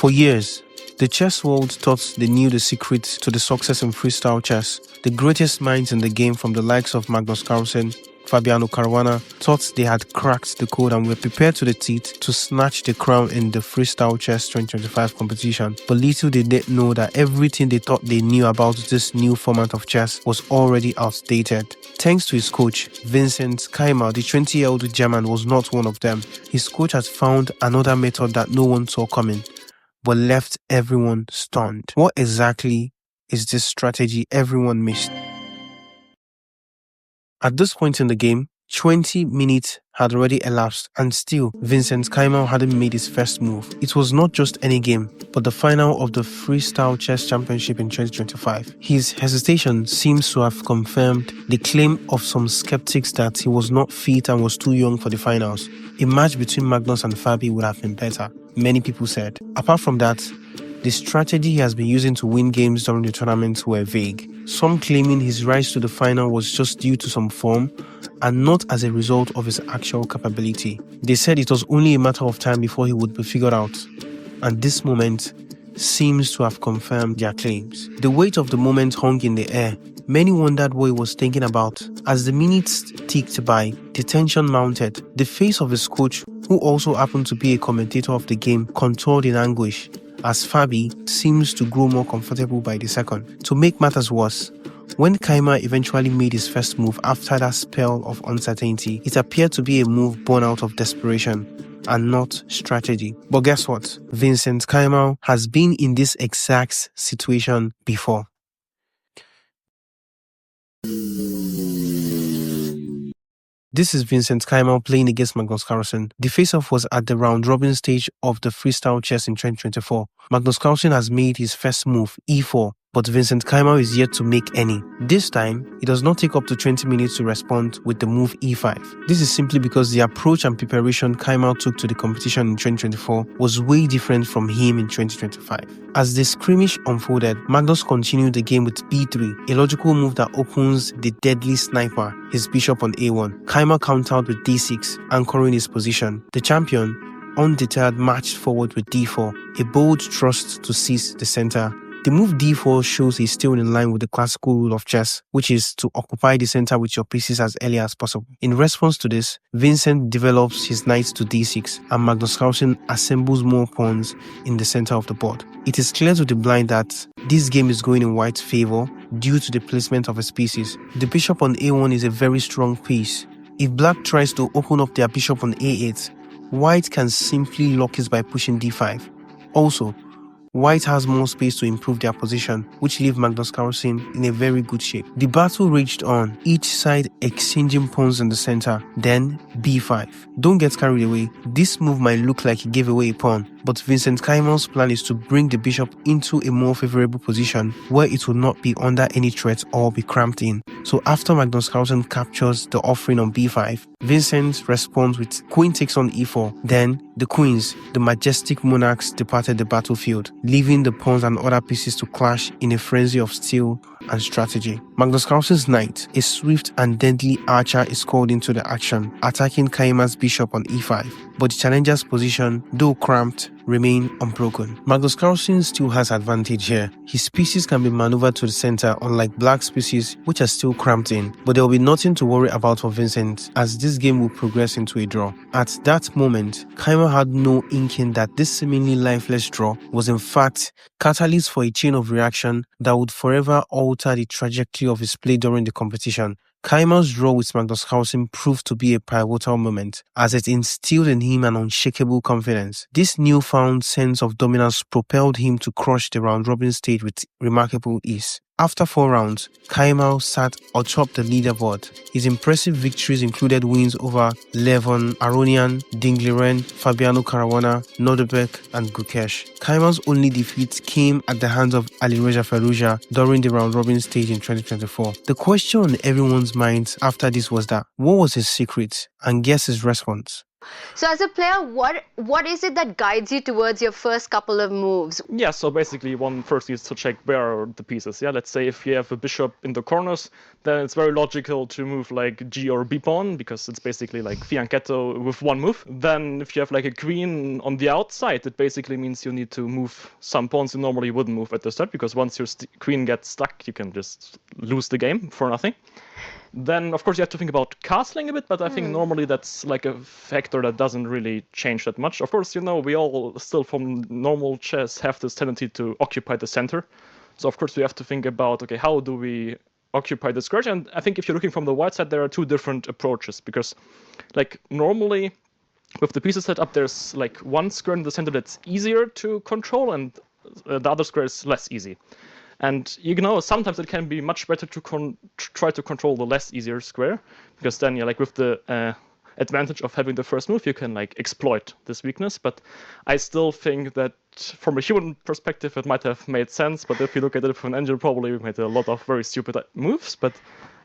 For years, the chess world thought they knew the secret to the success in freestyle chess. The greatest minds in the game, from the likes of Magnus Carlsen, Fabiano Caruana, thought they had cracked the code and were prepared to the teeth to snatch the crown in the Freestyle Chess 2025 competition. But little did they know that everything they thought they knew about this new format of chess was already outdated. Thanks to his coach, VINCENT KEYMER'S, the 20-year-old German was not one of them. His coach had found another method that no one saw coming, but left everyone stunned. What exactly is this strategy everyone missed? At this point in the game, 20 minutes had already elapsed and still VINCENT KEYMER'S hadn't made his first move. It was not just any game, but the final of the Freestyle Chess Championship in 2025. His hesitation seems to have confirmed the claim of some skeptics that he was not fit and was too young for the finals. A match between Magnus and Fabi would have been better, many people said. Apart from that, the strategy he has been using to win games during the tournament were vague. Some claiming his rise to the final was just due to some form and not as a result of his actual capability. They said it was only a matter of time before he would be figured out, and this moment seems to have confirmed their claims. The weight of the moment hung in the air. Many wondered what he was thinking about. As the minutes ticked by, the tension mounted. The face of his coach, who also happened to be a commentator of the game, contoured in anguish, as Fabi seems to grow more comfortable by the second. To make matters worse, when KEYMER'S eventually made his first move after that spell of uncertainty, it appeared to be a move born out of desperation and not strategy. But guess what? VINCENT KEYMER'S has been in this exact situation before. This is VINCENT KEYMER'S playing against Magnus Carlsen. The face-off was at the round-robin stage of the freestyle chess in 2024. Magnus Carlsen has made his first move, e4, but VINCENT KEYMER'S is yet to make any. This time, it does not take up to 20 minutes to respond with the move e5. This is simply because the approach and preparation KEYMER'S took to the competition in 2024 was way different from him in 2025. As the skirmish unfolded, Magnus continued the game with b3, a logical move that opens the deadly sniper, his bishop on a1. KEYMER'S countered with d6, anchoring his position. The champion, undeterred, marched forward with d4, a bold thrust to seize the center. The move d4 shows he's still in line with the classical rule of chess, which is to occupy the center with your pieces as early as possible. In response to this, VINCENT develops his knight to d6 and Magnus Carlsen assembles more pawns in the center of the board. It is clear to the blind that this game is going in White's favor due to the placement of his pieces. The bishop on a1 is a very strong piece. If Black tries to open up their bishop on a8, White can simply lock it by pushing d5. Also, White has more space to improve their position, which leave Magnus Carlsen in a very good shape. The battle raged on, each side exchanging pawns in the center, then b5. Don't get carried away. This move might look like he gave away a pawn, but VINCENT KEYMER'S plan is to bring the bishop into a more favorable position where it will not be under any threat or be cramped in. So after Magnus Carlsen captures the offering on b5, VINCENT responds with queen takes on e4. Then the queens, the majestic monarchs, departed the battlefield, leaving the pawns and other pieces to clash in a frenzy of skill and strategy. Magnus Carlsen's knight, a swift and deadly archer, is called into the action, attacking KEYMER'S bishop on e5. But the challenger's position, though cramped, remain unbroken. Magnus Carlsen still has advantage here. His pieces can be maneuvered to the center, unlike Black's pieces, which are still cramped in. But there will be nothing to worry about for VINCENT, as this game will progress into a draw. At that moment, KEYMER'S had no inkling that this seemingly lifeless draw was in fact catalyst for a chain of reaction that would forever alter the trajectory of his play during the competition. KEYMER'S draw with Magnus Carlsen proved to be a pivotal moment, as it instilled in him an unshakable confidence. This newfound sense of dominance propelled him to crush the round-robin stage with remarkable ease. After 4 rounds, KEYMER'S sat atop the leaderboard. His impressive victories included wins over Levon Aronian, Dingliren, Fabiano Caruana, Nordebek, and Gukesh. KEYMER'S only defeat came at the hands of Alireza Firouzja during the round-robin stage in 2024. The question on everyone's minds after this was that, what was his secret? And guess his response. So as a player, what is it that guides you towards your first couple of moves? Yeah, so basically one first needs to check where are the pieces. Yeah, let's say if you have a bishop in the corners, then it's very logical to move like G or B pawn, because it's basically like fianchetto with one move. Then if you have like a queen on the outside, it basically means you need to move some pawns you normally wouldn't move at the start, because once your queen gets stuck, you can just lose the game for nothing. Then, of course, you have to think about castling a bit, but I think normally that's like a factor that doesn't really change that much. Of course, we all still from normal chess have this tendency to occupy the center. So, of course, we have to think about, okay, how do we occupy the square? And I think if you're looking from the white side, there are two different approaches, because like normally with the pieces set up, there's like one square in the center that's easier to control, and the other square is less easy. And sometimes it can be much better to try to control the less easier square, because then like with the advantage of having the first move, you can like exploit this weakness. But I still think that from a human perspective, it might have made sense. But if you look at it from an engine, probably we made a lot of very stupid moves. But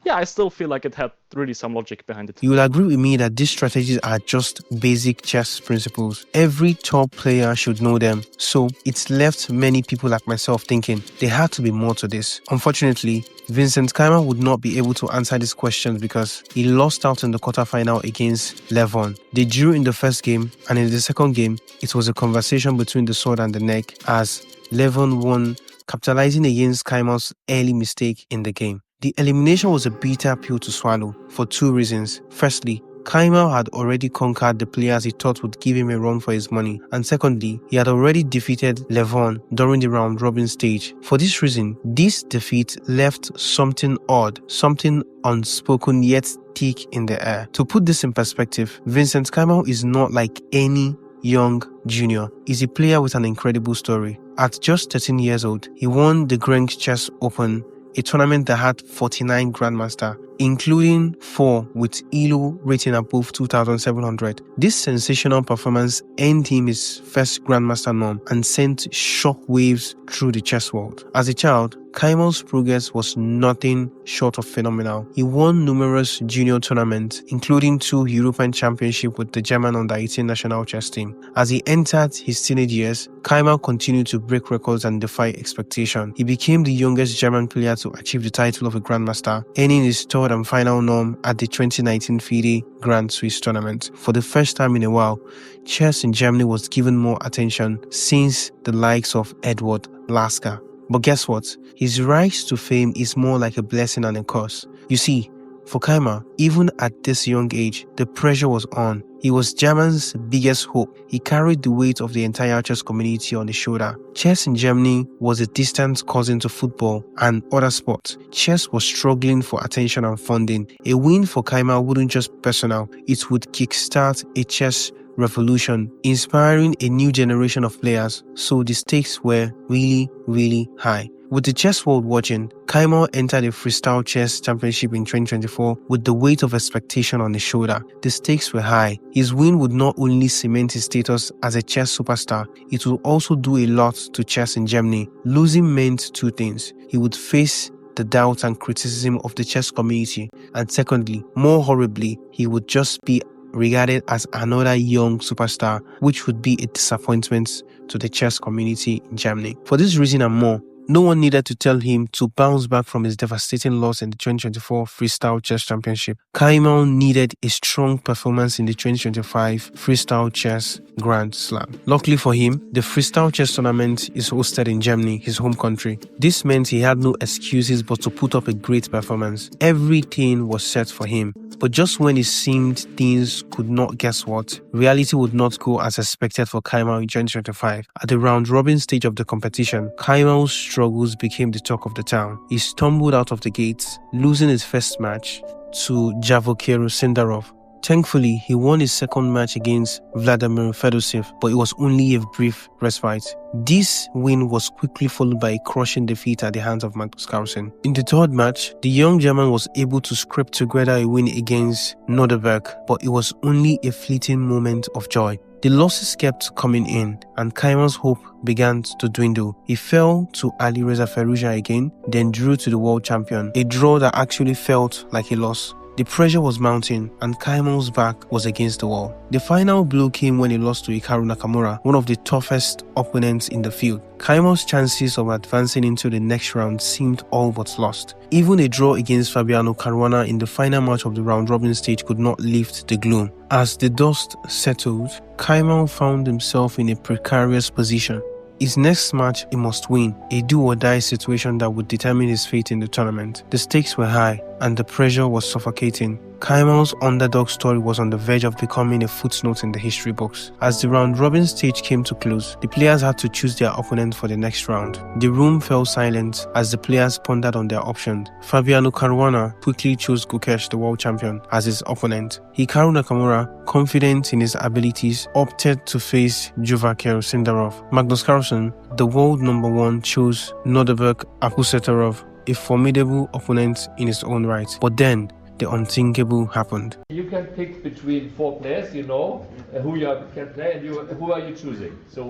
yeah, I still feel like it had really some logic behind it. You will agree with me that these strategies are just basic chess principles. Every top player should know them. So it's left many people like myself thinking there had to be more to this. Unfortunately, Vincent Keymer would not be able to answer these questions because he lost out in the quarterfinal against Levon. They drew in the first game, and in the second game, it was a conversation between the sword and the neck as Levon won, capitalizing against Keymer's early mistake in the game. The elimination was a bitter pill to swallow for two reasons. Firstly, Keymer had already conquered the players he thought would give him a run for his money, and secondly, he had already defeated Levon during the round-robin stage. For this reason, this defeat left something odd, something unspoken yet thick in the air. To put this in perspective, Vincent Keymer is not like any young junior. He's a player with an incredible story. At just 13 years old, he won the Grand Chess Open, a tournament that had 49 grandmasters, including 4 with ELO rating above 2,700. This sensational performance earned him his first grandmaster norm and sent shockwaves through the chess world. As a child, Keymer's progress was nothing short of phenomenal. He won numerous junior tournaments, including 2 European championships with the German under-18 national chess team. As he entered his teenage years, Keymer continued to break records and defy expectation. He became the youngest German player to achieve the title of a grandmaster, earning his third and final norm at the 2019 FIDE Grand Swiss tournament. For the first time in a while, chess in Germany was given more attention since the likes of Edward Lasker. But guess what? His rise to fame is more like a blessing and a curse. You see, for Keymer, even at this young age, the pressure was on. He was Germany's biggest hope. He carried the weight of the entire chess community on his shoulder. Chess in Germany was a distant cousin to football and other sports. Chess was struggling for attention and funding. A win for Keymer wouldn't just be personal, it would kickstart a chess revolution, inspiring a new generation of players. So the stakes were really, really high. With the chess world watching, Keymer entered the Freestyle Chess Championship in 2024 with the weight of expectation on his shoulder. The stakes were high. His win would not only cement his status as a chess superstar, it would also do a lot to chess in Germany. Losing meant two things. He would face the doubt and criticism of the chess community, and secondly, more horribly, he would just be regarded as another young superstar, which would be a disappointment to the chess community in Germany. For this reason and more, no one needed to tell him to bounce back from his devastating loss in the 2024 Freestyle Chess Championship. Keymer needed a strong performance in the 2025 Freestyle Chess Grand Slam. Luckily for him, the Freestyle Chess tournament is hosted in Germany, his home country. This meant he had no excuses but to put up a great performance. Everything was set for him. But just when it seemed things could not, guess what? Reality would not go as expected for Keymer in 2025. At the round-robin stage of the competition, Keymer's struggles became the talk of the town. He stumbled out of the gates, losing his first match to Javokiru Sindarov. Thankfully, he won his second match against Vladimir Fedoshev, but it was only a brief respite. This win was quickly followed by a crushing defeat at the hands of Magnus Carlsen. In the third match, the young German was able to scrape together a win against Norderberg, but it was only a fleeting moment of joy. The losses kept coming in, and Keymer's hope began to dwindle. He fell to Alireza Firouzja again, then drew to the world champion, a draw that actually felt like a loss. The pressure was mounting and Keymer's back was against the wall. The final blow came when he lost to Hikaru Nakamura, one of the toughest opponents in the field. Keymer's chances of advancing into the next round seemed all but lost. Even a draw against Fabiano Caruana in the final match of the round-robin stage could not lift the gloom. As the dust settled, Keymer found himself in a precarious position. His next match, he must win, a do-or-die situation that would determine his fate in the tournament. The stakes were high, and the pressure was suffocating. Keymer's underdog story was on the verge of becoming a footnote in the history books. As the round-robin stage came to close, the players had to choose their opponent for the next round. The room fell silent as the players pondered on their options. Fabiano Caruana quickly chose Gukesh, the world champion, as his opponent. Hikaru Nakamura, confident in his abilities, opted to face Juvakir Sindarov. Magnus Carlsen, the world #1, chose Norderberg Akusetarov, a formidable opponent in his own right. But then, the unthinkable happened. You can pick between 4 players, you know, who you can play, and who are you choosing? So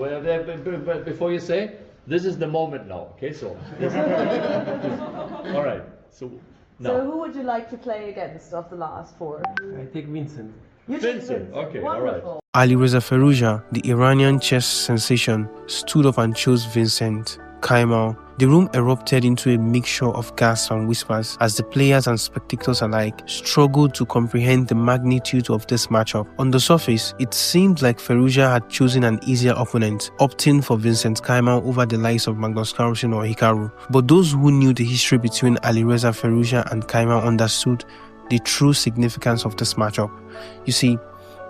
before you say, this is the moment now, okay? So, all right. So who would you like to play against of the last 4? I take Vincent. You take Vincent. Okay, wonderful. all right. Alireza Firouzja, the Iranian chess sensation, stood up and chose Vincent Keymer. The room erupted into a mixture of gasps and whispers as the players and spectators alike struggled to comprehend the magnitude of this matchup. On the surface, it seemed like Firouzja had chosen an easier opponent, opting for Vincent Keymer over the likes of Magnus Carlsen or Hikaru. But those who knew the history between Alireza Firouzja and Keymer understood the true significance of this matchup. You see,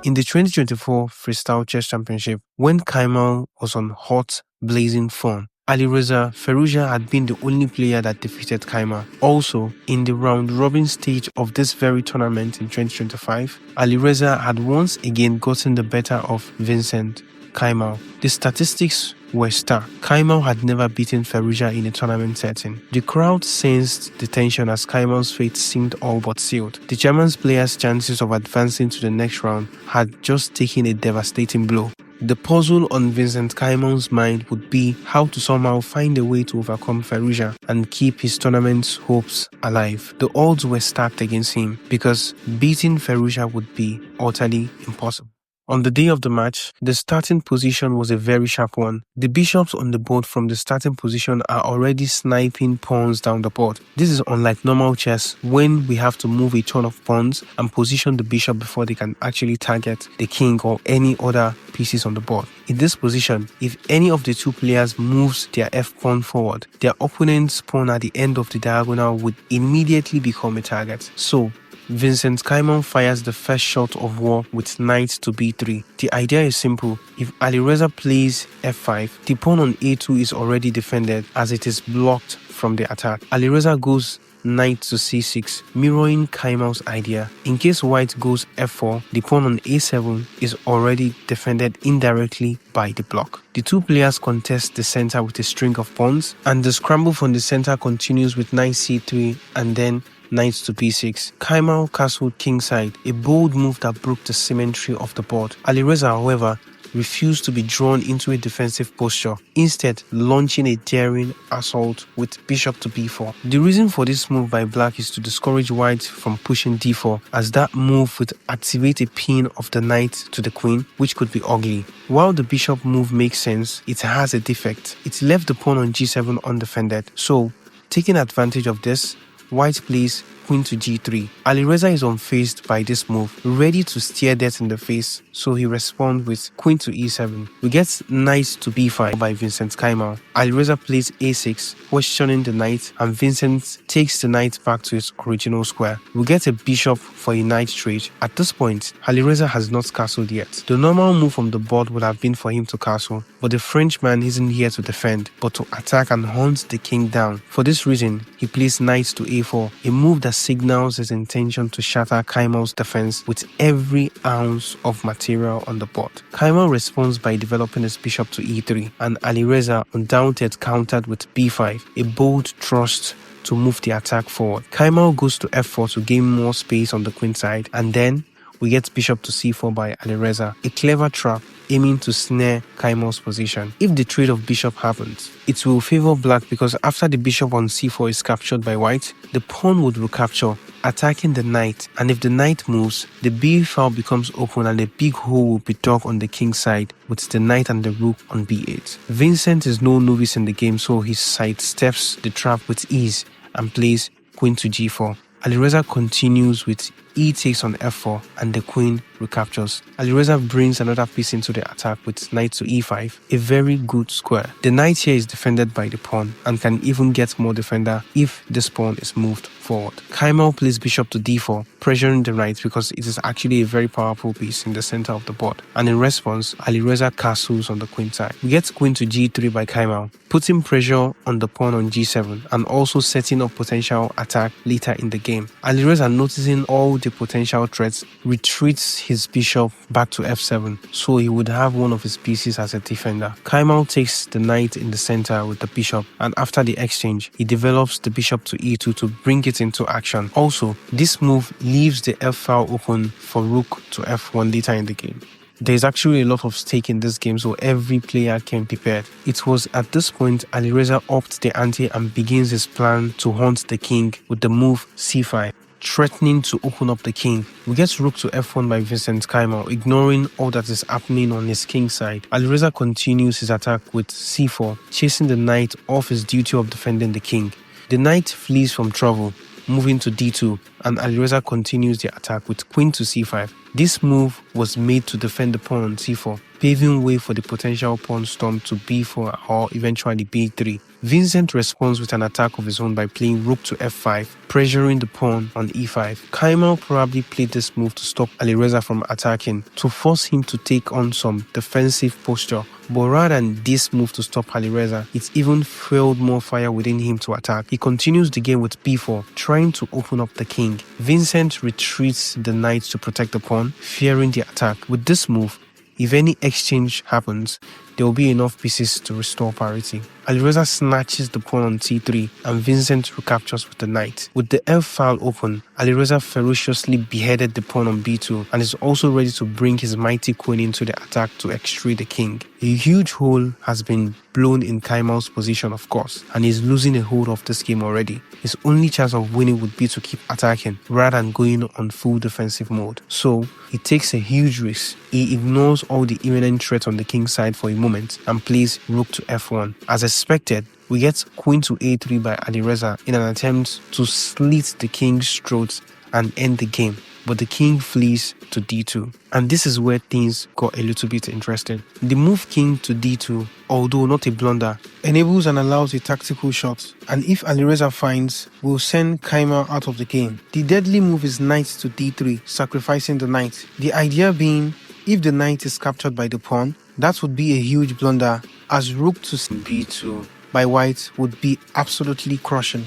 in the 2024 Freestyle Chess Championship, when Keymer was on hot, blazing form, Alireza Firouzja had been the only player that defeated Keymer. Also, in the round-robin stage of this very tournament in 2025, Alireza had once again gotten the better of Vincent Keymer. The statistics were stark. Keymer had never beaten Firouzja in a tournament setting. The crowd sensed the tension as Keymer's fate seemed all but sealed. The German player's chances of advancing to the next round had just taken a devastating blow. The puzzle on Vincent Keymer's mind would be how to somehow find a way to overcome Firouzja and keep his tournament's hopes alive. The odds were stacked against him because beating Firouzja would be utterly impossible. On the day of the match, the starting position was a very sharp one. The bishops on the board from the starting position are already sniping pawns down the board. This is unlike normal chess when we have to move a ton of pawns and position the bishop before they can actually target the king or any other pieces on the board. In this position, if any of the two players moves their f-pawn forward, their opponent's pawn at the end of the diagonal would immediately become a target. So, Vincent Keymer fires the first shot of war with knight to b3. The idea is simple. If Alireza plays f5, the pawn on a2 is already defended as it is blocked from the attack. Alireza goes knight to c6, mirroring Keymer's idea. In case white goes f4, the pawn on a7 is already defended indirectly by the block. The two players contest the center with a string of pawns, and the scramble from the center continues with knight c3 and then knight to b6. Keymer castled kingside, a bold move that broke the symmetry of the board. Alireza, however, refused to be drawn into a defensive posture, instead launching a daring assault with bishop to b4. The reason for this move by black is to discourage white from pushing d4, as that move would activate a pin of the knight to the queen, which could be ugly. While the bishop move makes sense, it has a defect. It left the pawn on g7 undefended. So, taking advantage of this, white plays queen to g3. Alireza is unfazed by this move, ready to stare death in the face, so he responds with queen to e7. We get knight to b5 by Vincent Keymer. Alireza plays a6, questioning the knight, and Vincent takes the knight back to its original square. We get a bishop for a knight trade. At this point, Alireza has not castled yet. The normal move from the board would have been for him to castle, but the Frenchman isn't here to defend, but to attack and hunt the king down. For this reason, he plays knight to a4, a move that signals his intention to shatter Keymer's defense with every ounce of material on the board. Keymer responds by developing his bishop to e3, and Alireza, undaunted, countered with b5, a bold thrust to move the attack forward. Keymer goes to f4 to gain more space on the queen side, and then we get bishop to c4 by Alireza, a clever trap aiming to snare Keymer's position. If the trade of bishop happens, it will favor black because after the bishop on c4 is captured by white, the pawn would recapture, attacking the knight, and if the knight moves, the b file becomes open and a big hole will be dug on the king's side with the knight and the rook on b8. Vincent is no novice in the game, so he sidesteps the trap with ease and plays queen to g4. Alireza continues with e takes on f4 and the queen recaptures. Alireza brings another piece into the attack with knight to e5, a very good square. The knight here is defended by the pawn and can even get more defender if this pawn is moved forward. Keymer plays bishop to d4, pressuring the knight because it is actually a very powerful piece in the center of the board. And in response, Alireza castles on the queen side. We get queen to g3 by Keymer, putting pressure on the pawn on g7 and also setting up potential attack later in the game. Alireza, noticing all the potential threats, retreats his bishop back to f7, so he would have one of his pieces as a defender. Keymer takes the knight in the center with the bishop, and after the exchange, he develops the bishop to e2 to bring it into action. Also, this move leaves the f file open for rook to f1 later in the game. There's actually a lot of stake in this game, so every player came prepared. It was at this point Alireza upped the ante and begins his plan to hunt the king with the move c5, threatening to open up the king. We get rook to f1 by Vincent Keymer, ignoring all that is happening on his king's side. Alireza continues his attack with c4, chasing the knight off his duty of defending the king. The knight flees from trouble, moving to d2, and Alireza continues the attack with queen to c5. This move was made to defend the pawn on c4, paving way for the potential pawn storm to b4 or eventually b3. Vincent responds with an attack of his own by playing rook to f5, pressuring the pawn on e5. Keymer probably played this move to stop Alireza from attacking, to force him to take on some defensive posture. But rather than this move to stop Alireza, it even fueled more fire within him to attack. He continues the game with b4, trying to open up the king. Vincent retreats the knight to protect the pawn, fearing the attack. With this move, if any exchange happens, there will be enough pieces to restore parity. Alireza snatches the pawn on c3 and Vincent recaptures with the knight. With the f file open, Alireza ferociously beheaded the pawn on b2 and is also ready to bring his mighty queen into the attack to extrude the king. A huge hole has been blown in Keymer's position, of course, and he's losing a hold of this game already. His only chance of winning would be to keep attacking rather than going on full defensive mode. So he takes a huge risk. He ignores all the imminent threat on the king's side for a moment and plays rook to f1. As expected, we get queen to a3 by Alireza in an attempt to slit the king's throat and end the game, but the king flees to d2, and this is where things got a little bit interesting. The move king to d2, although not a blunder, enables and allows a tactical shot, and if Alireza finds, will send Keymer out of the game. The deadly move is knight to d3, sacrificing the knight. The idea being, if the knight is captured by the pawn, that would be a huge blunder, as rook to b2 by white would be absolutely crushing.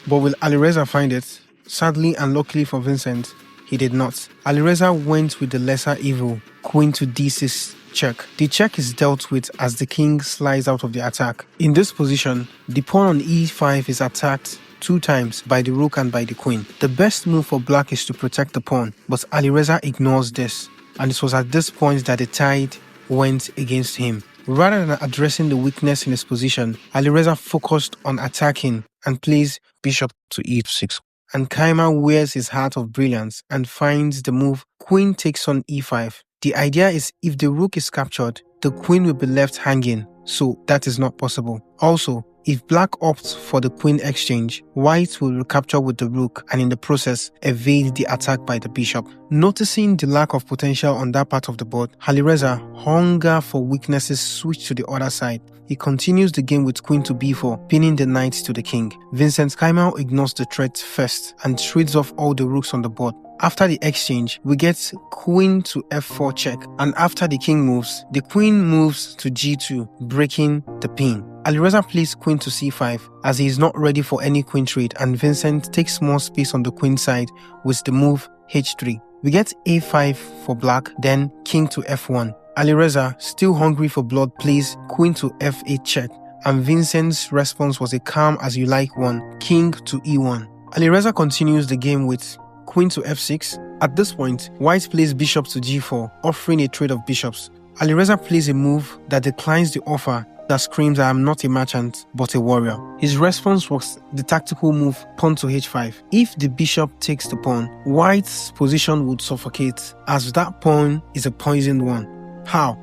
But will Alireza find it? Sadly and luckily for Vincent, he did not. Alireza went with the lesser evil, queen to d6 check. The check is dealt with as the king slides out of the attack. In this position, the pawn on e5 is attacked 2 times by the rook and by the queen. The best move for black is to protect the pawn, but Alireza ignores this, and it was at this point that the tide went against him. Rather than addressing the weakness in his position, Alireza focused on attacking and plays bishop to e6. And Keymer wears his hat of brilliance and finds the move queen takes on e5. The idea is if the rook is captured, the queen will be left hanging, so that is not possible. Also, if black opts for the queen exchange, white will recapture with the rook and in the process evade the attack by the bishop. Noticing the lack of potential on that part of the board, Alireza, hunger for weaknesses, switched to the other side. He continues the game with queen to b4, pinning the knight to the king. Vincent Keymer ignores the threat first and trades off all the rooks on the board. After the exchange, we get queen to f4 check, and after the king moves, the queen moves to g2, breaking the pin. Alireza plays queen to c5 as he is not ready for any queen trade, and Vincent takes more space on the queen side with the move h3. We get a5 for black, then king to f1. Alireza, still hungry for blood, plays queen to f8 check, and Vincent's response was a calm as you like one, king to e1. Alireza continues the game with queen to f6. At this point, white plays bishop to g4, offering a trade of bishops. Alireza plays a move that declines the offer that screams, "I am not a merchant, but a warrior." His response was the tactical move pawn to h5. If the bishop takes the pawn, white's position would suffocate, as that pawn is a poisoned one. How?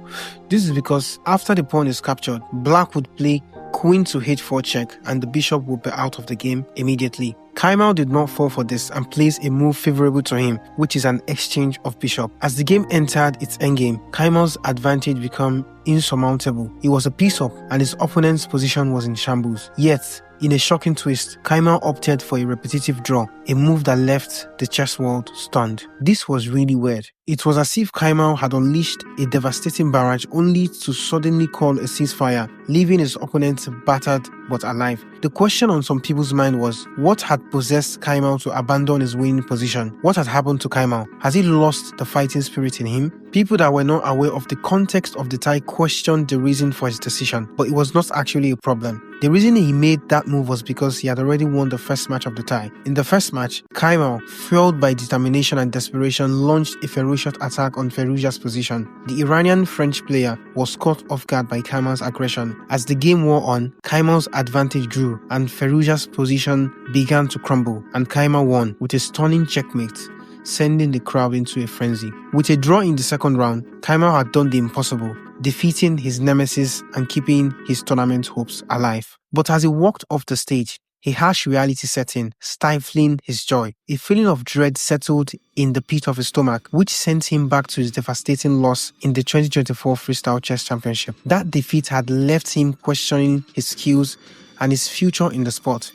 This is because after the pawn is captured, black would play queen to h4 check and the bishop would be out of the game immediately. Keymer did not fall for this and plays a move favorable to him, which is an exchange of bishop. As the game entered its endgame, Keymer's advantage became insurmountable. He was a piece up and his opponent's position was in shambles. Yet, in a shocking twist, Keymer opted for a repetitive draw, a move that left the chess world stunned. This was really weird. It was as if Keymer had unleashed a devastating barrage only to suddenly call a ceasefire, leaving his opponent battered but alive. The question on some people's mind was, what had possessed Keymer to abandon his winning position? What had happened to Keymer? Has he lost the fighting spirit in him? People that were not aware of the context of the tie questioned the reason for his decision, but it was not actually a problem. The reason he made that move was because he had already won the first match of the tie. In the first match, Keymer, fueled by determination and desperation, launched a ferocious attack on Firouzja's position. The Iranian-French player was caught off guard by Keymer's aggression. As the game wore on, Keymer's advantage grew and Firouzja's position began to crumble, and Keymer won with a stunning checkmate, sending the crowd into a frenzy. With a draw in the second round, Keymer had done the impossible, defeating his nemesis and keeping his tournament hopes alive. But as he walked off the stage, a harsh reality set in, stifling his joy. A feeling of dread settled in the pit of his stomach, which sent him back to his devastating loss in the 2024 Freestyle Chess Championship. That defeat had left him questioning his skills and his future in the sport.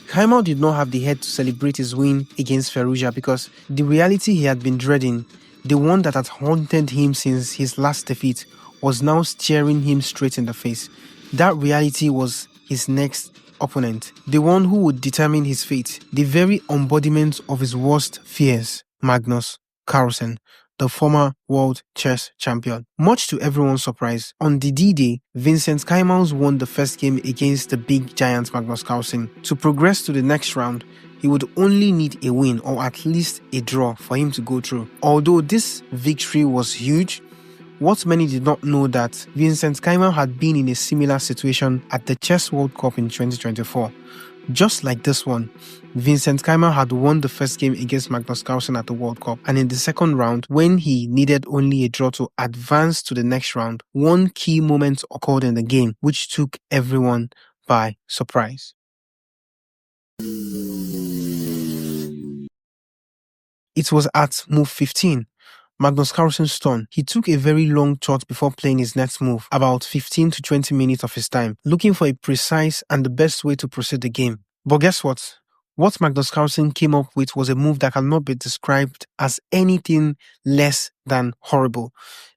Keymer did not have the head to celebrate his win against Firouzja because the reality he had been dreading, the one that had haunted him since his last defeat, was now staring him straight in the face. That reality was his next opponent, the one who would determine his fate, the very embodiment of his worst fears, Magnus Carlsen, the former world chess champion. Much to everyone's surprise, on the D-Day, VINCENT KEYMER'S won the first game against the big giant Magnus Carlsen. To progress to the next round, he would only need a win or at least a draw for him to go through. Although this victory was huge, what many did not know that VINCENT KEYMER had been in a similar situation at the Chess World Cup in 2024. Just like this one, VINCENT KEYMER had won the first game against Magnus Carlsen at the World Cup, and in the second round, when he needed only a draw to advance to the next round, one key moment occurred in the game which took everyone by surprise. It was at move 15. Magnus Carlsen's turn. He took a very long thought before playing his next move, about 15 to 20 minutes of his time, looking for a precise and the best way to proceed the game. But guess what? What Magnus Carlsen came up with was a move that cannot be described as anything less than horrible.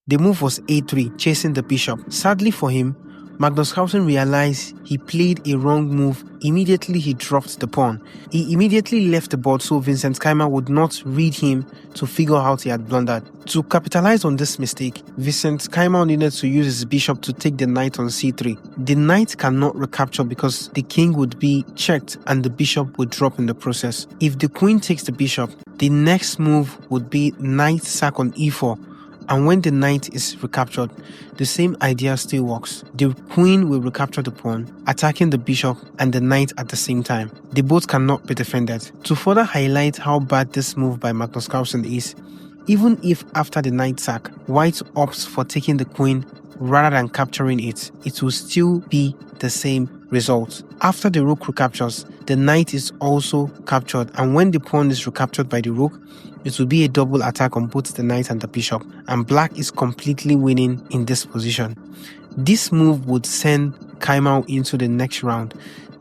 The move was a3, chasing the bishop. Sadly for him, Magnus Carlsen realized he played a wrong move. Immediately he dropped the pawn. He immediately left the board so VINCENT KEYMER would not read him to figure out he had blundered. To capitalize on this mistake, VINCENT KEYMER needed to use his bishop to take the knight on c3. The knight cannot recapture because the king would be checked and the bishop would drop in the process. If the queen takes the bishop, the next move would be knight sack on e4. And when the knight is recaptured, the same idea still works. The queen will recapture the pawn, attacking the bishop and the knight at the same time. They both cannot be defended. To further highlight how bad this move by Magnus Carlsen is, even if after the knight sack, white opts for taking the queen rather than capturing it, it will still be the same result. After the rook recaptures, the knight is also captured, and when the pawn is recaptured by the rook, it will be a double attack on both the knight and the bishop, and black is completely winning in this position. This move would send KEYMER into the next round,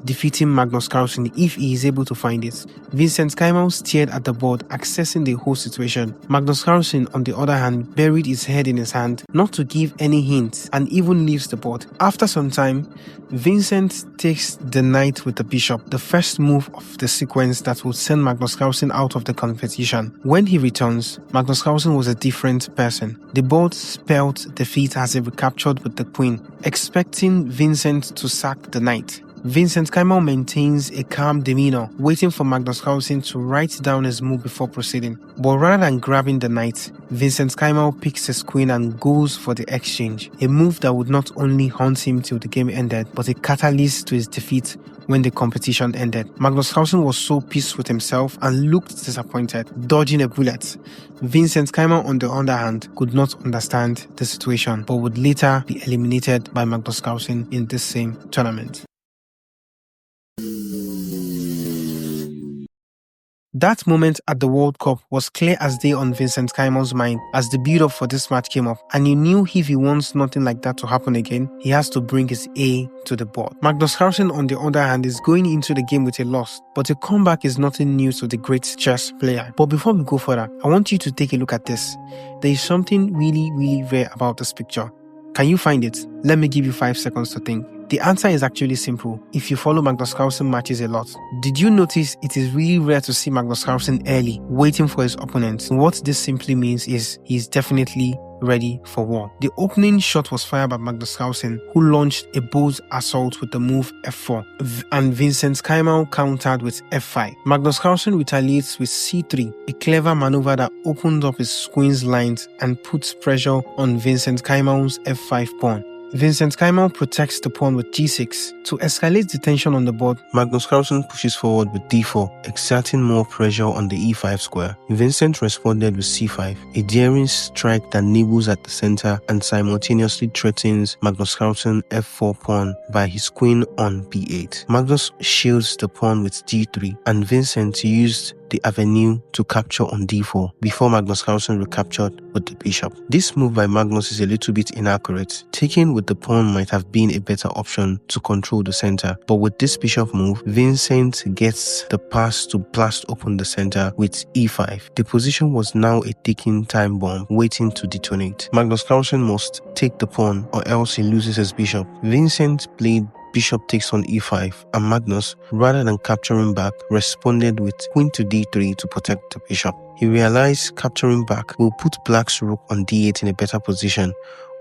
defeating Magnus Carlsen if he is able to find it. VINCENT KEYMER stared at the board, accessing the whole situation. Magnus Carlsen, on the other hand, buried his head in his hand, not to give any hints, and even leaves the board. After some time, Vincent takes the knight with the bishop, the first move of the sequence that would send Magnus Carlsen out of the competition. When he returns, Magnus Carlsen was a different person. The board spelled defeat as he recaptured with the queen, expecting Vincent to sack the knight. Vincent Keymer maintains a calm demeanor, waiting for Magnus Carlsen to write down his move before proceeding. But rather than grabbing the knight, Vincent Keymer picks his queen and goes for the exchange, a move that would not only haunt him till the game ended, but a catalyst to his defeat when the competition ended. Magnus Carlsen was so pissed with himself and looked disappointed, dodging a bullet. Vincent Keymer, on the other hand, could not understand the situation, but would later be eliminated by Magnus Carlsen in this same tournament. That moment at the World Cup was clear as day on Vincent Keymer's mind as the build-up for this match came up, and he knew if he wants nothing like that to happen again, he has to bring his A to the board. Magnus Carlsen, on the other hand, is going into the game with a loss, but a comeback is nothing new to the great chess player. But before we go further, I want you to take a look at this. There is something really rare about this picture. Can you find it? Let me give you 5 seconds to think. The answer is actually simple if you follow Magnus Carlsen matches a lot. Did you notice it is really rare to see Magnus Carlsen early, waiting for his opponent? What this simply means is he is definitely ready for war. The opening shot was fired by Magnus Carlsen, who launched a bold assault with the move f4, and Vincent Keymer countered with f5. Magnus Carlsen retaliates with c3, a clever maneuver that opened up his queen's lines and puts pressure on Vincent Keymer's f5 pawn. Vincent Keymer protects the pawn with g6. To escalate the tension on the board, Magnus Carlsen pushes forward with d4, exerting more pressure on the e5 square. Vincent responded with c5, a daring strike that nibbles at the center and simultaneously threatens Magnus Carlsen's f4 pawn by his queen on b8. Magnus shields the pawn with d3, and Vincent used the avenue to capture on d4 before Magnus Carlsen recaptured with the bishop. This move by Magnus is a little bit inaccurate. Taking with the pawn might have been a better option to control the center, but with this bishop move, Vincent gets the pass to blast open the center with e5. The position was now a ticking time bomb waiting to detonate. Magnus Carlsen must take the pawn or else he loses his bishop. Vincent played bishop takes on e5, and Magnus, rather than capturing back, responded with queen to d3 to protect the bishop. He realized capturing back will put black's rook on d8 in a better position,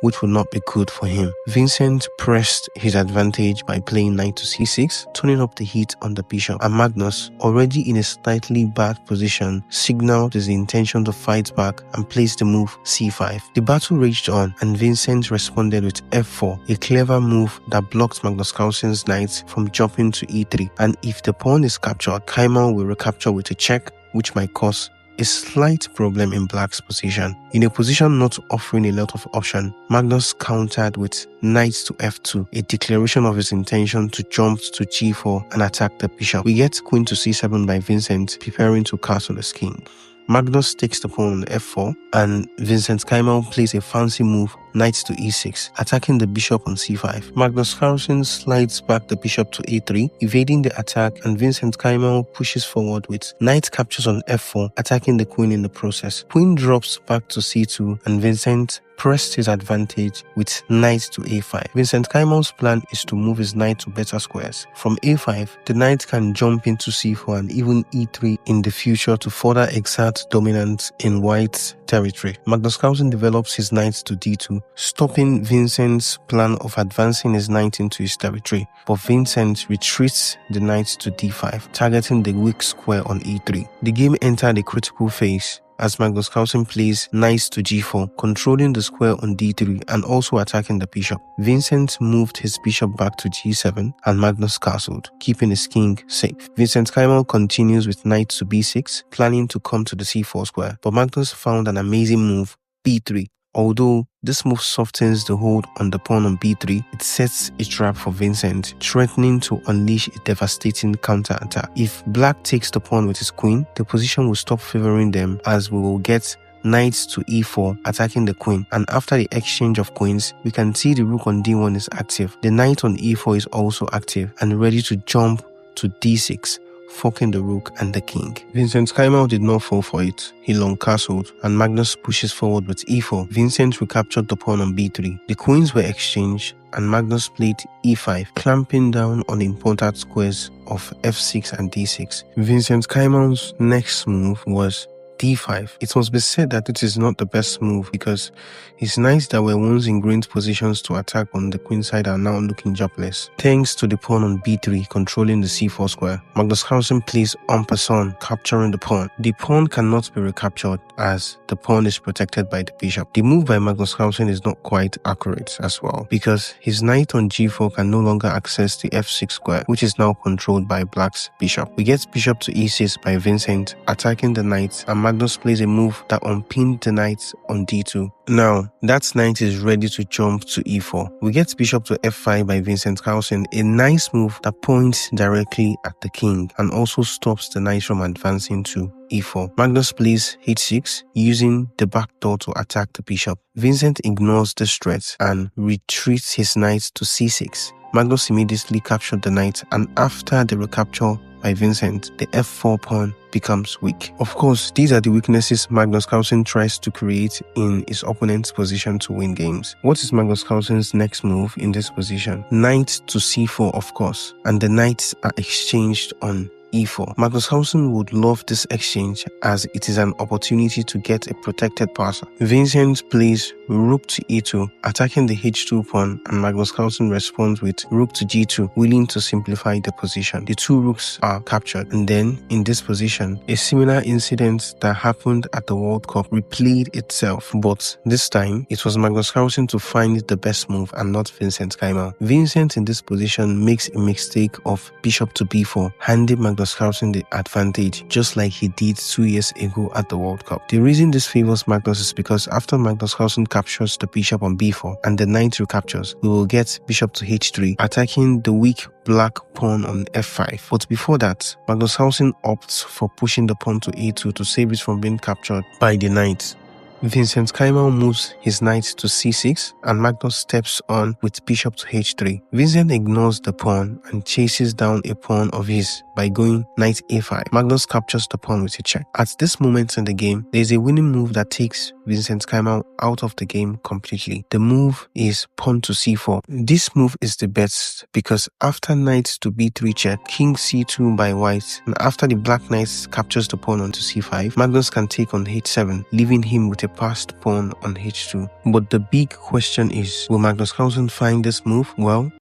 which would not be good for him. Vincent pressed his advantage by playing knight to c6, turning up the heat on the bishop, and Magnus, already in a slightly bad position, signaled his intention to fight back and placed the move c5. The battle raged on, and Vincent responded with f4, a clever move that blocked Magnus Carlsen's knight from jumping to e3, and if the pawn is captured, Keymer will recapture with a check, which might cause a slight problem in black's position. In a position not offering a lot of option, Magnus countered with knight to f2, a declaration of his intention to jump to g4 and attack the bishop. We get queen to c7 by Vincent, preparing to castle his king. Magnus takes the pawn on f4, and Vincent Keymer plays a fancy move, knight to e6, attacking the bishop on c5. Magnus Carlsen slides back the bishop to a3, evading the attack, and Vincent Keymer pushes forward with knight captures on f4, attacking the queen in the process. Queen drops back to c2, and Vincent pressed his advantage with knight to a5. Vincent Keymer's plan is to move his knight to better squares. From a5, the knight can jump into c4 and even e3 in the future to further exert dominance in white's territory. Magnus Carlsen develops his knight to d2, stopping Vincent's plan of advancing his knight into his territory, but Vincent retreats the knight to d5, targeting the weak square on e3. The game entered a critical phase as Magnus Carlsen plays knight to g4, controlling the square on d3 and also attacking the bishop. Vincent moved his bishop back to g7 and Magnus castled, keeping his king safe. Vincent Keymer continues with knight to b6, planning to come to the c4 square, but Magnus found an amazing move, b3. Although this move softens the hold on the pawn on b3, it sets a trap for Vincent, threatening to unleash a devastating counterattack. If black takes the pawn with his queen, the position will stop favoring them as we will get knight to e4 attacking the queen, and after the exchange of queens, we can see the rook on d1 is active. The knight on e4 is also active and ready to jump to d6, forking the rook and the king. Vincent Keymer did not fall for it. He long castled, and Magnus pushes forward with e4. Vincent recaptured the pawn on b3. The queens were exchanged, and Magnus played e5, clamping down on important squares of f6 and d6. Vincent Keymer's next move was d5. It must be said that it is not the best move because his knights that were once in great positions to attack on the queen side are now looking jobless, thanks to the pawn on b3 controlling the c4 square. Magnus Carlsen plays en passant, capturing the pawn. The pawn cannot be recaptured as the pawn is protected by the bishop. The move by Magnus Carlsen is not quite accurate as well because his knight on g4 can no longer access the f6 square, which is now controlled by black's bishop. We get bishop to e6 by Vincent, attacking the knight, and Magnus plays a move that unpinned the knight on d2. Now, that knight is ready to jump to e4. We get bishop to f5 by Vincent Carlsen, a nice move that points directly at the king and also stops the knight from advancing to e4. Magnus plays h6, using the back door to attack the bishop. Vincent ignores this threat and retreats his knight to c6. Magnus immediately captured the knight, and after the recapture by Vincent, the f4 pawn becomes weak. Of course, these are the weaknesses Magnus Carlsen tries to create in his opponent's position to win games. What is Magnus Carlsen's next move in this position? Knight to c4, of course, and the knights are exchanged on e4. Magnus Carlsen would love this exchange as it is an opportunity to get a protected passer. Vincent plays rook to e2, attacking the h2 pawn, and Magnus Carlsen responds with rook to g2, willing to simplify the position. The two rooks are captured, and then in this position, a similar incident that happened at the World Cup replayed itself, but this time it was Magnus Carlsen to find the best move and not Vincent Keymer. Vincent in this position makes a mistake of bishop to b4, handing Magnus Carlsen the advantage, just like he did 2 years ago at the World Cup. The reason this favors Magnus is because after Magnus Carlsen captures the bishop on b4 and the knight recaptures, we will get bishop to h3, attacking the weak black pawn on f5. But before that, Magnus Carlsen opts for pushing the pawn to a2 to save it from being captured by the knight. Vincent Keymer moves his knight to c6 and Magnus steps on with bishop to h3. Vincent ignores the pawn and chases down a pawn of his by going knight a5. Magnus captures the pawn with a check. At this moment in the game, there is a winning move that takes Vincent Keymer out of the game completely. The move is pawn to c4. This move is the best because after knight to b3 check, king c2 by white, and after the black knight captures the pawn onto c5, Magnus can take on h7, leaving him with a passed pawn on h2. But the big question is, will Magnus Carlsen find this move? Well,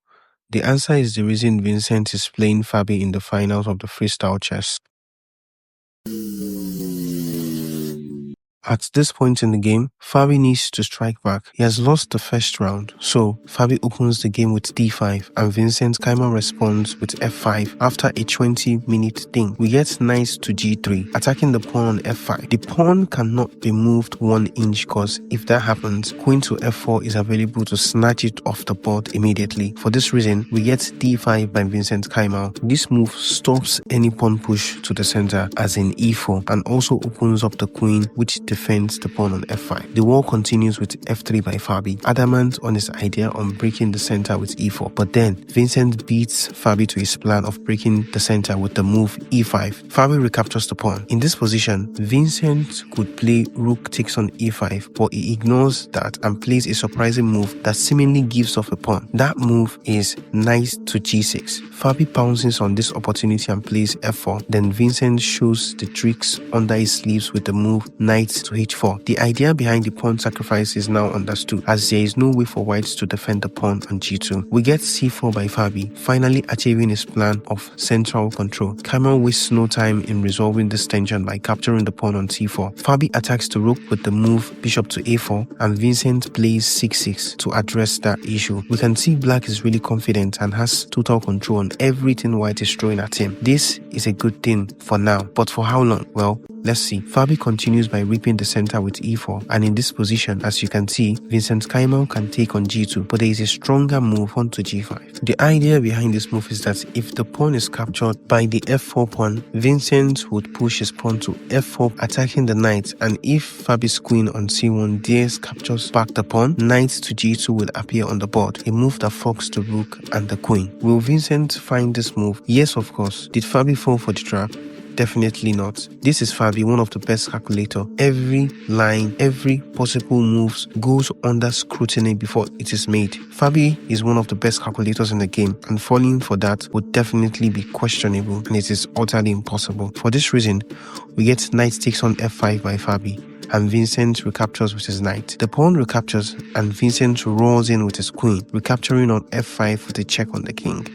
the answer is the reason Vincent is playing Fabi in the finals of the Freestyle Chess. At this point in the game, Fabi needs to strike back. He has lost the first round, so Fabi opens the game with d5 and Vincent Keymer responds with f5 after a 20-minute thing. We get knight to g3, attacking the pawn on f5. The pawn cannot be moved 1 inch because if that happens, queen to f4 is available to snatch it off the board immediately. For this reason, we get d5 by Vincent Keymer. This move stops any pawn push to the center as in e4 and also opens up the queen, which defends the pawn on f5. The war continues with f3 by Fabi, adamant on his idea on breaking the center with e4. But then Vincent beats Fabi to his plan of breaking the center with the move e5. Fabi recaptures the pawn. In this position, Vincent could play rook takes on e5, but he ignores that and plays a surprising move that seemingly gives off a pawn. That move is knight to g6. Fabi pounces on this opportunity and plays f4. Then Vincent shows the tricks under his sleeves with the move knight to h4. The idea behind the pawn sacrifice is now understood, as there is no way for whites to defend the pawn on g2. We get c4 by Fabi, finally achieving his plan of central control. Keymer wastes no time in resolving this tension by capturing the pawn on c4. Fabi attacks the rook with the move bishop to a4, and Vincent plays c6 to address that issue. We can see black is really confident and has total control on everything white is throwing at him. This is a good thing for now, but for how long? Well, let's see. Fabi continues by ripping the center with e4, and in this position, as you can see, Vincent Keymer can take on g2, but there is a stronger move onto g5. The idea behind this move is that if the pawn is captured by the f4 pawn, Vincent would push his pawn to f4, attacking the knight, and if Fabi's queen on c1 dares captures back the pawn, knight to g2 will appear on the board, a move that forks the rook and the queen. Will Vincent find this move? Yes, of course. Did Fabi fall for the trap? Definitely not. This is Fabi, one of the best calculator. Every line, every possible moves goes under scrutiny before it is made. Fabi is one of the best calculators in the game, and falling for that would definitely be questionable, and it is utterly impossible. For this reason, we get knight takes on f5 by Fabi, and Vincent recaptures with his knight. The pawn recaptures, and Vincent rolls in with his queen, recapturing on f5 with a check on the king.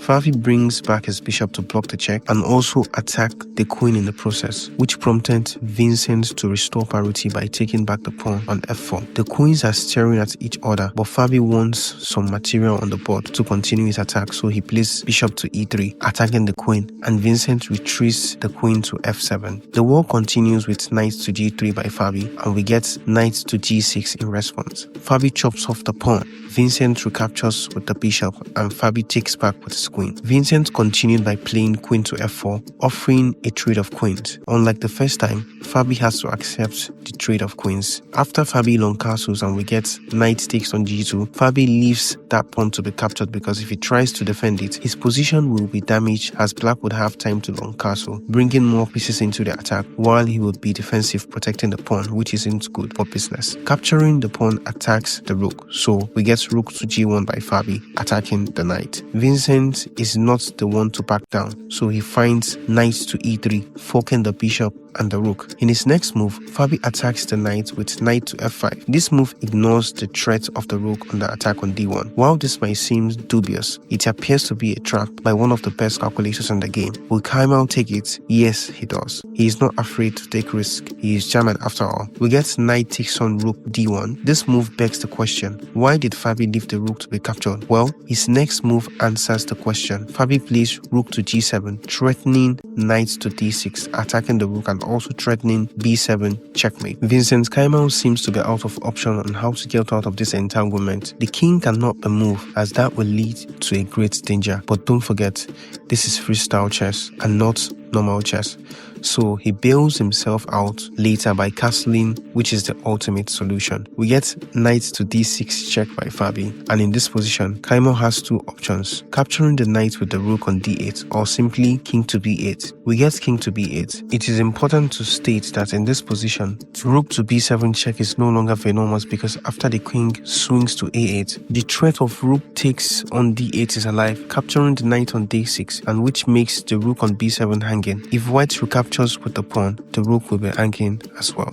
Fabi brings back his bishop to block the check and also attack the queen in the process, which prompted Vincent to restore parity by taking back the pawn on f4. The queens are staring at each other, but Fabi wants some material on the board to continue his attack, so he plays bishop to e3, attacking the queen, and Vincent retreats the queen to f7. The war continues with knight to g3 by Fabi, and we get knight to g6 in response. Fabi chops off the pawn. Vincent recaptures with the bishop, and Fabi takes back with his queen. Vincent continued by playing queen to f4, offering a trade of queens. Unlike the first time, Fabi has to accept the trade of queens. After Fabi long castles and we get knight takes on g2, Fabi leaves that pawn to be captured because if he tries to defend it, his position will be damaged as black would have time to long castle, bringing more pieces into the attack while he would be defensive protecting the pawn, which isn't good for business. Capturing the pawn attacks the rook, so we get rook to g1 by Fabi, attacking the knight. Vincent is not the one to back down, so he finds knight to e3, forking the bishop and the rook. In his next move, Fabi attacks the knight with knight to f5. This move ignores the threat of the rook on the attack on d1. While this might seem dubious, it appears to be a trap by one of the best calculators in the game. Will Keymar take it? Yes, he does. He is not afraid to take risk. He is German after all. We get knight takes on rook d1. This move begs the question, why did Fabi leave the rook to be captured? Well, his next move answers the question. Fabi plays rook to g7, threatening knight to d6, attacking the rook and also threatening b7 checkmate. Vincent Keymar seems to be out of option on how to get out of this entanglement. The king cannot be moved as that will lead to a great danger. But don't forget, this is freestyle chess and not normal chess. So he bails himself out later by castling, which is the ultimate solution. We get knight to d6 check by Fabi, and in this position, Keymar has two options: capturing the knight with the rook on d8 or simply king to b8. We get king to b8. It is important to state that in this position, rook to b7 check is no longer venomous because after the king swings to a8, the threat of rook takes on d8 is alive, capturing the knight on d6, and which makes the rook on b7 hanging. If white recaptures with the pawn, the rook will be hanging as well.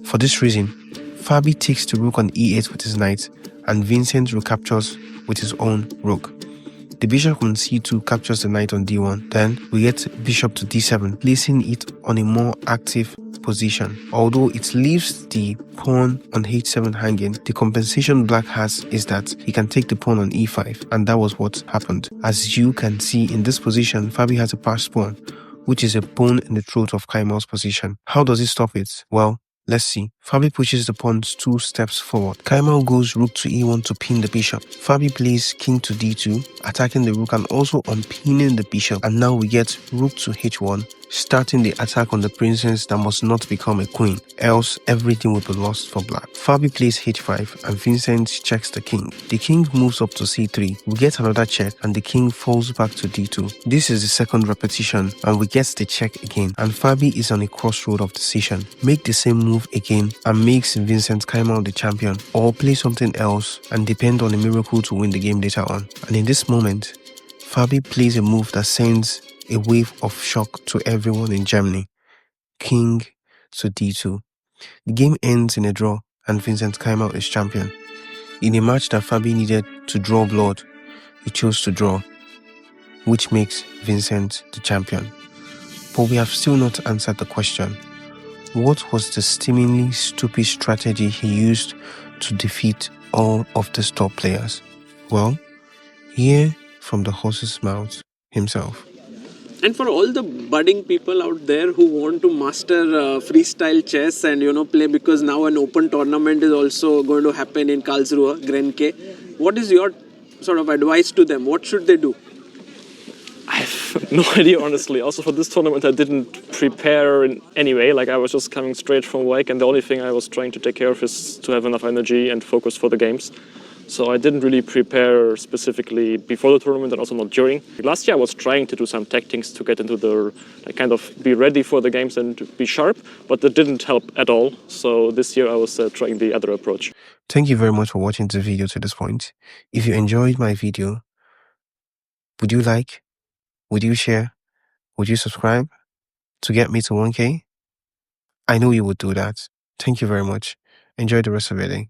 For this reason, Fabi takes the rook on e8 with his knight, and Vincent recaptures with his own rook. The bishop on c2 captures the knight on d1. Then we get bishop to d7, placing it on a more active position. Although it leaves the pawn on h7 hanging, the compensation black has is that he can take the pawn on e5, and that was what happened. As you can see in this position, Fabi has a passed pawn, which is a bone in the throat of Keymer's position. How does he stop it? Well, let's see. Fabi pushes the pawns 2 steps forward. Keymer goes rook to e1 to pin the bishop. Fabi plays king to d2, attacking the rook and also unpinning the bishop. And now we get rook to h1, starting the attack on the princess that must not become a queen, else everything will be lost for black. Fabi plays h5 and Vincent checks the king. The king moves up to c3. We get another check and the king falls back to d2. This is the second repetition and we get the check again, and Fabi is on a crossroad of decision. Make the same move again and makes Vincent Keymer the champion, or play something else and depend on a miracle to win the game later on. And in this moment, Fabi plays a move that sends a wave of shock to everyone in Germany. King to d2. The game ends in a draw and Vincent Keymer is champion. In a match that Fabi needed to draw blood, he chose to draw, which makes Vincent the champion. But we have still not answered the question. What was the seemingly stupid strategy he used to defeat all of the top players? Well, hear from the horse's mouth himself. And for all the budding people out there who want to master freestyle chess and play, because now an open tournament is also going to happen in Karlsruhe, Grand K, what is your sort of advice to them? What should they do? I have no idea, honestly. Also for this tournament, I didn't prepare in any way. Like, I was just coming straight from work, and the only thing I was trying to take care of is to have enough energy and focus for the games. So I didn't really prepare specifically before the tournament and also not during. Last year I was trying to do some tactics to get into the, like, kind of be ready for the games and be sharp, but that didn't help at all. So this year I was trying the other approach. Thank you very much for watching the video to this point. If you enjoyed my video, would you like, would you share, would you subscribe to get me to 1K? I know you would do that. Thank you very much. Enjoy the rest of your day.